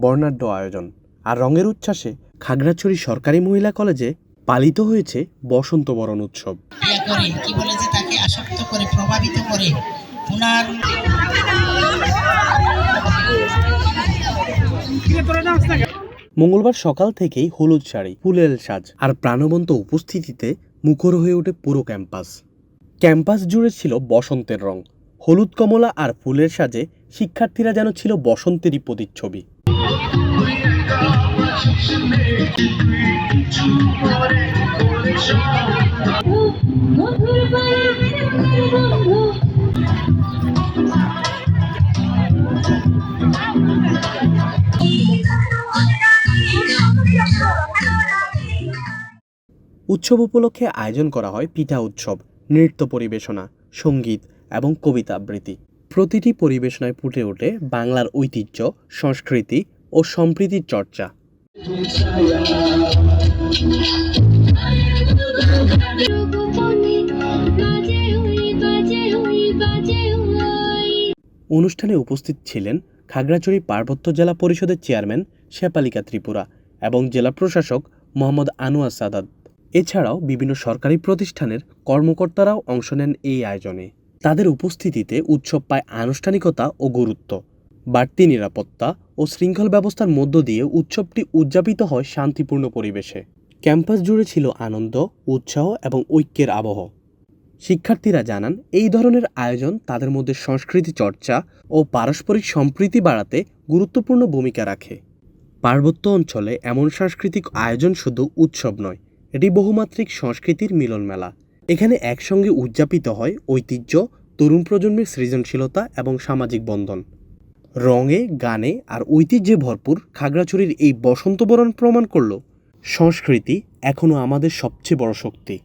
বর্ণাঢ্য আয়োজন আর রঙের উচ্ছ্বাসে খাগড়াছড়ি সরকারি মহিলা কলেজে পালিত হয়েছে বসন্ত বরণ উৎসব। কি বলে যে তাকে আসক্ত করে, প্রভাবিত করে ওনার মঙ্গলবার সকাল থেকেই হলুদ শাড়ি, ফুলেল সাজ আর প্রাণবন্ত উপস্থিতিতে মুখর হয়ে ওঠে পুরো ক্যাম্পাস। ক্যাম্পাস জুড়ে ছিল বসন্তের রং, হলুদ কমলা আর ফুলের সাজে শিক্ষার্থীরা যেন ছিল বসন্তেরই প্রতিচ্ছবি। উৎসব উপলক্ষে আয়োজন করা হয় পিঠা উৎসব, নৃত্য পরিবেশনা, সঙ্গীত এবং কবিতা আবৃত্তি। প্রতিটি পরিবেশনায় ফুটে ওঠে বাংলার ঐতিহ্য, সংস্কৃতি ও সম্প্রীতির চর্চা। অনুষ্ঠানে উপস্থিত ছিলেন খাগড়াছড়ি পার্বত্য জেলা পরিষদের চেয়ারম্যান শেফালিকা ত্রিপুরা এবং জেলা প্রশাসক মোহাম্মদ আনোয়ার সাদাত। এছাড়াও বিভিন্ন সরকারি প্রতিষ্ঠানের কর্মকর্তারাও অংশ নেন এই আয়োজনে। তাদের উপস্থিতিতে উৎসব পায় আনুষ্ঠানিকতা ও গুরুত্ব। বাড়তি নিরাপত্তা ও শৃঙ্খল ব্যবস্থার মধ্য দিয়ে উৎসবটি উদযাপিত হয় শান্তিপূর্ণ পরিবেশে। ক্যাম্পাস জুড়ে ছিল আনন্দ, উৎসাহ এবং ঐক্যের আবহ। শিক্ষার্থীরা জানান, এই ধরনের আয়োজন তাদের মধ্যে সংস্কৃতি চর্চা ও পারস্পরিক সম্প্রীতি বাড়াতে গুরুত্বপূর্ণ ভূমিকা রাখে। পার্বত্য অঞ্চলে এমন সাংস্কৃতিক আয়োজন শুধু উৎসব নয়, এটি বহুমাত্রিক সংস্কৃতির মিলন মেলা। এখানে একসঙ্গে উদযাপিত হয় ঐতিহ্য, তরুণ প্রজন্মের সৃজনশীলতা এবং সামাজিক বন্ধন। রঙে, গানে আর ঐতিহ্যে ভরপুর খাগড়াছড়ির এই বসন্ত বরণ প্রমাণ করল, সংস্কৃতি এখনও আমাদের সবচেয়ে বড় শক্তি।